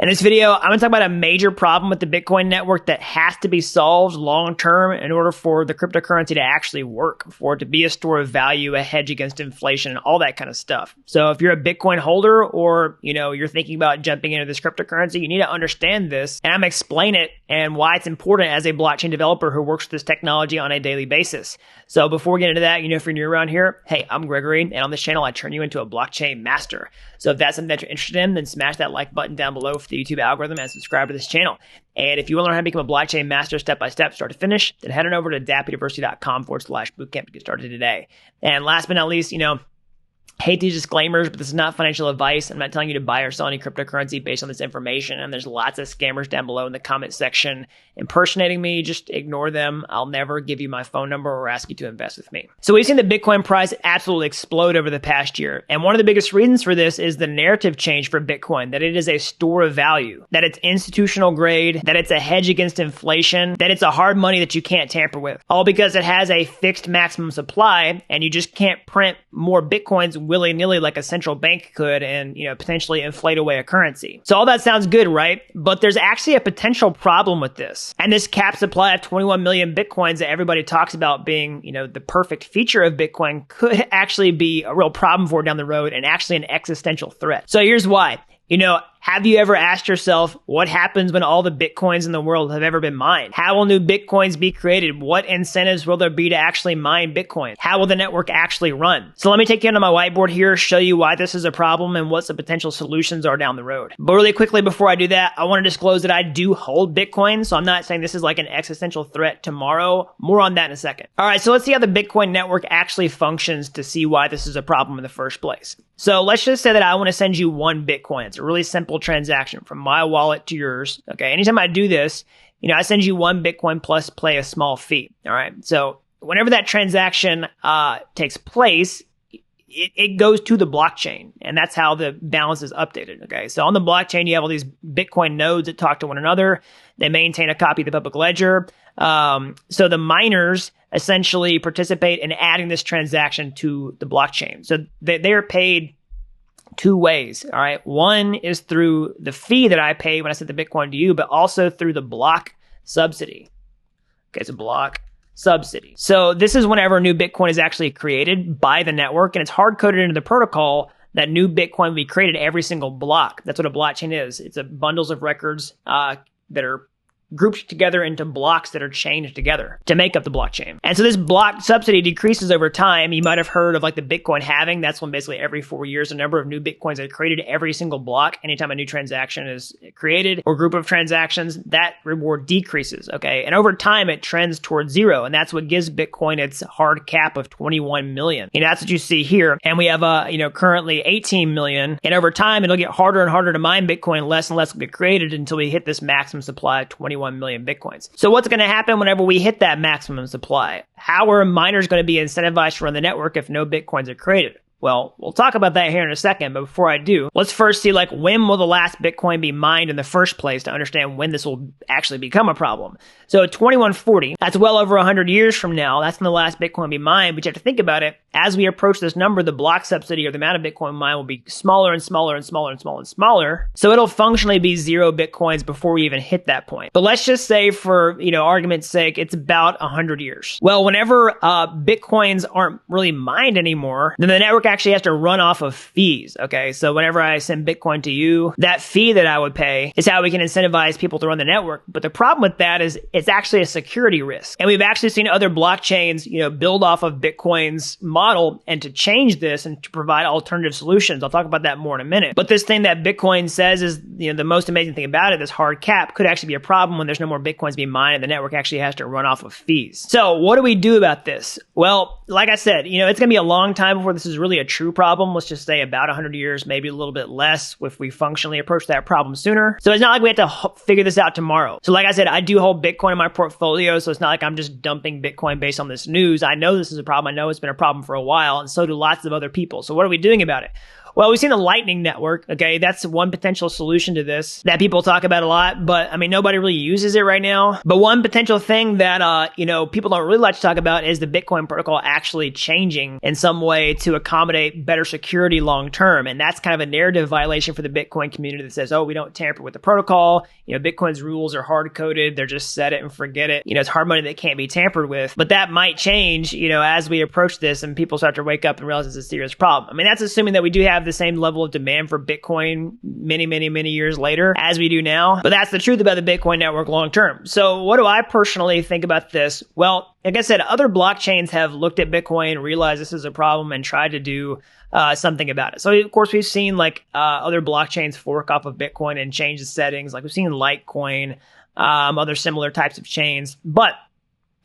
In this video, I'm going to talk about a major problem with the Bitcoin network that has to be solved long term in order for the cryptocurrency to actually work, for it to be a store of value, a hedge against inflation, and all that kind of stuff. So if you're a Bitcoin holder or, you're thinking about jumping into this cryptocurrency, you need to understand this, and I'm going to explain it and why it's important as a blockchain developer who works with this technology on a daily basis. So before we get into that, if you're new around here, hey, I'm Gregory, and on this channel, I turn you into a blockchain master. So if that's something that you're interested in, then smash that like button down below for the YouTube algorithm and subscribe to this channel. And if you want to learn how to become a blockchain master step-by-step, start to finish, then head on over to dappuniversity.com/bootcamp to get started today. And last but not least, hate these disclaimers, but this is not financial advice. I'm not telling you to buy or sell any cryptocurrency based on this information. And there's lots of scammers down below in the comment section impersonating me. Just ignore them. I'll never give you my phone number or ask you to invest with me. So we've seen the Bitcoin price absolutely explode over the past year. And one of the biggest reasons for this is the narrative change for Bitcoin, that it is a store of value, that it's institutional grade, that it's a hedge against inflation, that it's a hard money that you can't tamper with. All because it has a fixed maximum supply and you just can't print more Bitcoins willy-nilly like a central bank could and, potentially inflate away a currency. So all that sounds good, right? But there's actually a potential problem with this. And this cap supply of 21 million Bitcoins that everybody talks about being, the perfect feature of Bitcoin could actually be a real problem for down the road and actually an existential threat. So here's why. Have you ever asked yourself what happens when all the Bitcoins in the world have ever been mined? How will new Bitcoins be created? What incentives will there be to actually mine Bitcoin? How will the network actually run? So let me take you onto my whiteboard here, show you why this is a problem and what the potential solutions are down the road. But really quickly before I do that, I want to disclose that I do hold Bitcoin. So I'm not saying this is like an existential threat tomorrow. More on that in a second. All right, so let's see how the Bitcoin network actually functions to see why this is a problem in the first place. So let's just say that I want to send you one Bitcoin. It's a really simple transaction from my wallet to yours. Okay. Anytime I do this, I send you one Bitcoin plus pay a small fee. All right. So whenever that transaction takes place, it goes to the blockchain, and that's how the balance is updated. Okay. So on the blockchain, you have all these Bitcoin nodes that talk to one another. They maintain a copy of the public ledger. So the miners essentially participate in adding this transaction to the blockchain. So they are paid two ways. All right. One is through the fee that I pay when I send the Bitcoin to you, but also through the block subsidy. Okay. It's a block subsidy. So this is whenever a new Bitcoin is actually created by the network, and it's hard coded into the protocol that new Bitcoin will be created every single block. That's what a blockchain is. It's a bundles of records that are grouped together into blocks that are chained together to make up the blockchain. And so this block subsidy decreases over time. You might have heard of like the Bitcoin halving. That's when basically every 4 years, a number of new Bitcoins are created every single block. Anytime a new transaction is created or group of transactions, that reward decreases. Okay. And over time, it trends towards zero. And that's what gives Bitcoin its hard cap of 21 million. That's what you see here. And we have, currently 18 million. And over time, it'll get harder and harder to mine Bitcoin. Less and less will get created until we hit this maximum supply of 21 million Bitcoins. So what's going to happen whenever we hit that maximum supply? How are miners going to be incentivized to run the network if no Bitcoins are created? Well, we'll talk about that here in a second, but before I do, let's first see when will the last Bitcoin be mined in the first place to understand when this will actually become a problem. So 2140, that's well over 100 years from now. That's when the last Bitcoin will be mined, but you have to think about it. As we approach this number, the block subsidy or the amount of Bitcoin mined will be smaller and smaller and smaller and smaller and smaller. So it'll functionally be zero Bitcoins before we even hit that point. But let's just say for, argument's sake, it's about 100 years. Well, whenever Bitcoins aren't really mined anymore, then the network actually has to run off of fees. Okay. So whenever I send Bitcoin to you, that fee that I would pay is how we can incentivize people to run the network. But the problem with that is it's actually a security risk. And we've actually seen other blockchains, build off of Bitcoin's model and to change this and to provide alternative solutions. I'll talk about that more in a minute. But this thing that Bitcoin says is, the most amazing thing about it, this hard cap could actually be a problem when there's no more Bitcoins being mined and the network actually has to run off of fees. So what do we do about this? Well, like I said, it's going to be a long time before this is really a true problem. Let's just say about 100 years, maybe a little bit less if we functionally approach that problem sooner. So it's not like we have to figure this out tomorrow. So like I said, I do hold Bitcoin in my portfolio. So it's not like I'm just dumping Bitcoin based on this news. I know this is a problem. I know it's been a problem for a while, and so do lots of other people. So what are we doing about it? Well, we've seen the Lightning Network. Okay, that's one potential solution to this that people talk about a lot, but I mean, nobody really uses it right now. But one potential thing that, people don't really like to talk about is the Bitcoin protocol actually changing in some way to accommodate better security long term. And that's kind of a narrative violation for the Bitcoin community that says, oh, we don't tamper with the protocol. Bitcoin's rules are hard coded. They're just set it and forget it. It's hard money that can't be tampered with. But that might change, as we approach this and people start to wake up and realize it's a serious problem. I mean, that's assuming that we do have the same level of demand for Bitcoin many, many, many years later as we do now. But that's the truth about the Bitcoin network long term. So what do I personally think about this? Well, like I said, other blockchains have looked at Bitcoin, realized this is a problem, and tried to do something about it. So, of course, we've seen other blockchains fork off of Bitcoin and change the settings. Like we've seen Litecoin, other similar types of chains. But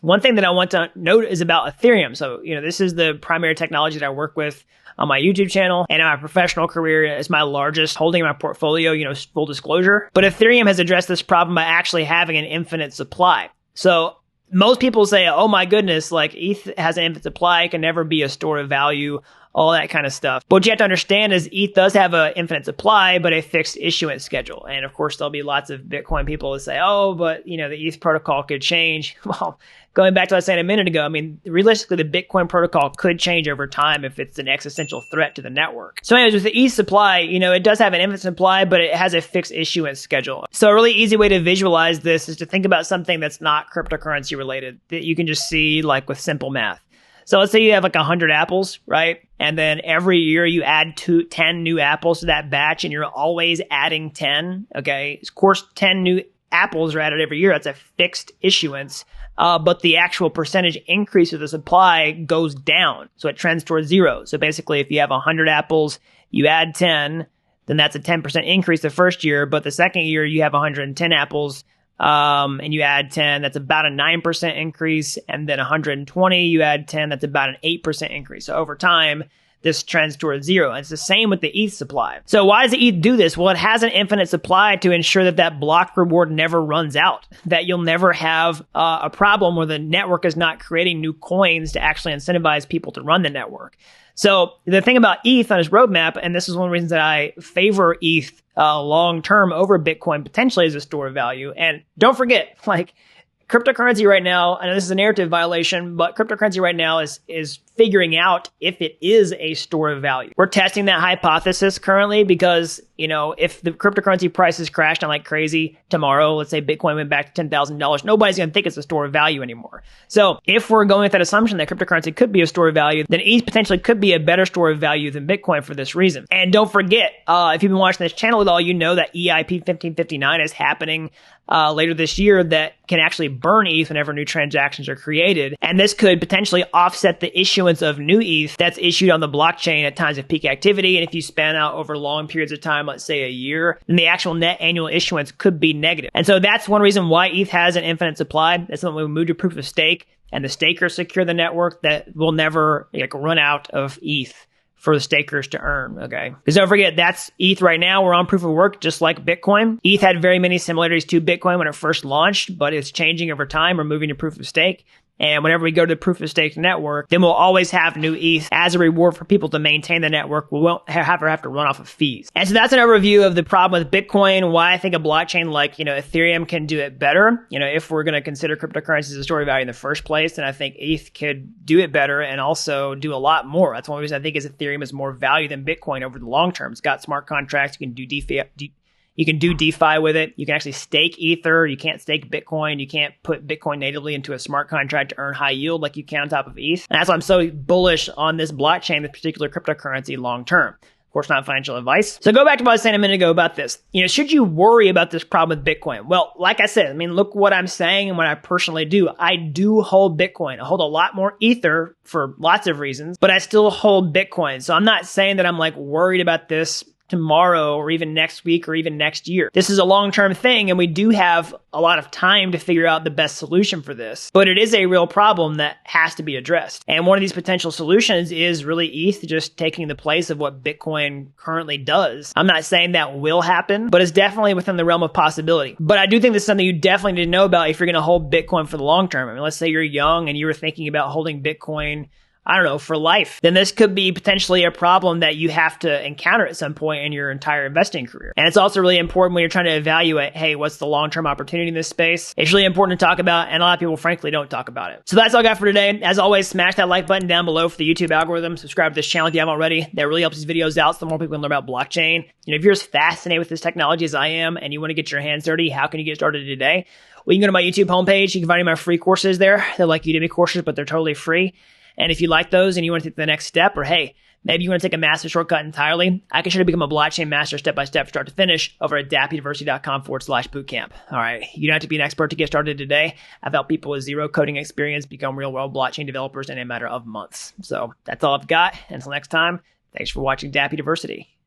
one thing that I want to note is about Ethereum. So, this is the primary technology that I work with on my YouTube channel, and in my professional career is my largest holding in my portfolio, full disclosure. But Ethereum has addressed this problem by actually having an infinite supply. So most people say, oh my goodness, ETH has an infinite supply, it can never be a store of value, all that kind of stuff. But what you have to understand is ETH does have an infinite supply, but a fixed issuance schedule. And of course, there'll be lots of Bitcoin people that say, oh, but the ETH protocol could change. Well, going back to what I was saying a minute ago, I mean, realistically, the Bitcoin protocol could change over time if it's an existential threat to the network. So anyways, with the ETH supply, it does have an infinite supply, but it has a fixed issuance schedule. So a really easy way to visualize this is to think about something that's not cryptocurrency related that you can just see with simple math. So let's say you have 100 apples, right? And then every year you add 10 new apples to that batch, and you're always adding 10, okay? Of course, 10 new apples are added every year. That's a fixed issuance. But the actual percentage increase of the supply goes down. So it trends towards zero. So basically, if you have 100 apples, you add 10, then that's a 10% increase the first year. But the second year, you have 110 apples, and you add 10, that's about a 9% increase. And then 120, you add 10, that's about an 8% increase. So over time, this trends towards zero. And it's the same with the ETH supply. So why does the ETH do this? Well, it has an infinite supply to ensure that block reward never runs out, that you'll never have a problem where the network is not creating new coins to actually incentivize people to run the network. So the thing about ETH on its roadmap, and this is one of the reasons that I favor ETH long-term over Bitcoin potentially as a store of value. And don't forget, cryptocurrency right now, I know this is a narrative violation, but cryptocurrency right now is figuring out if it is a store of value. We're testing that hypothesis currently because, if the cryptocurrency prices crashed on like crazy tomorrow, let's say Bitcoin went back to $10,000, nobody's going to think it's a store of value anymore. So if we're going with that assumption that cryptocurrency could be a store of value, then ETH potentially could be a better store of value than Bitcoin for this reason. And don't forget, if you've been watching this channel at all, you know that EIP 1559 is happening later this year that can actually burn ETH whenever new transactions are created. And this could potentially offset the issuance of new ETH that's issued on the blockchain at times of peak activity. And if you span out over long periods of time, let's say a year, then the actual net annual issuance could be negative. And so that's one reason why ETH has an infinite supply. That's when we move to proof of stake and the stakers secure the network, that will never run out of ETH for the stakers to earn, okay? Because don't forget, that's ETH right now. We're on proof of work, just like Bitcoin. ETH had very many similarities to Bitcoin when it first launched, but it's changing over time. We're moving to proof of stake. And whenever we go to the proof of stake network, then we'll always have new ETH as a reward for people to maintain the network. We won't have to run off of fees. And so that's an overview of the problem with Bitcoin, why I think a blockchain like, Ethereum can do it better. If we're going to consider cryptocurrencies as a store of value in the first place, then I think ETH could do it better and also do a lot more. That's one reason I think is Ethereum is more value than Bitcoin over the long term. It's got smart contracts. You can do DeFi. You can do DeFi with it. You can actually stake Ether. You can't stake Bitcoin. You can't put Bitcoin natively into a smart contract to earn high yield like you can on top of ETH. And that's why I'm so bullish on this blockchain, this particular cryptocurrency long term. Of course, not financial advice. So go back to what I was saying a minute ago about this. Should you worry about this problem with Bitcoin? Well, like I said, look what I'm saying and what I personally do. I do hold Bitcoin. I hold a lot more Ether for lots of reasons, but I still hold Bitcoin. So I'm not saying that I'm worried about this tomorrow or even next week or even next year. This is a long-term thing, and we do have a lot of time to figure out the best solution for this. But it is a real problem that has to be addressed. And one of these potential solutions is really ETH just taking the place of what Bitcoin currently does. I'm not saying that will happen, but it's definitely within the realm of possibility. But I do think this is something you definitely need to know about if you're going to hold Bitcoin for the long term. Let's say you're young and you were thinking about holding Bitcoin I don't know, for life, then this could be potentially a problem that you have to encounter at some point in your entire investing career. And it's also really important when you're trying to evaluate, hey, what's the long-term opportunity in this space? It's really important to talk about, and a lot of people, frankly, don't talk about it. So that's all I got for today. As always, smash that like button down below for the YouTube algorithm. Subscribe to this channel if you haven't already. That really helps these videos out so the more people can learn about blockchain. If you're as fascinated with this technology as I am and you want to get your hands dirty, how can you get started today? Well, you can go to my YouTube homepage. You can find any of my free courses there. They're like Udemy courses, but they're totally free. And if you like those and you want to take the next step, or hey, maybe you want to take a master shortcut entirely, I can show you how to become a blockchain master step-by-step, start to finish, over at dappuniversity.com/bootcamp. All right, you don't have to be an expert to get started today. I've helped people with zero coding experience become real-world blockchain developers in a matter of months. So that's all I've got. Until next time, thanks for watching Dapp University.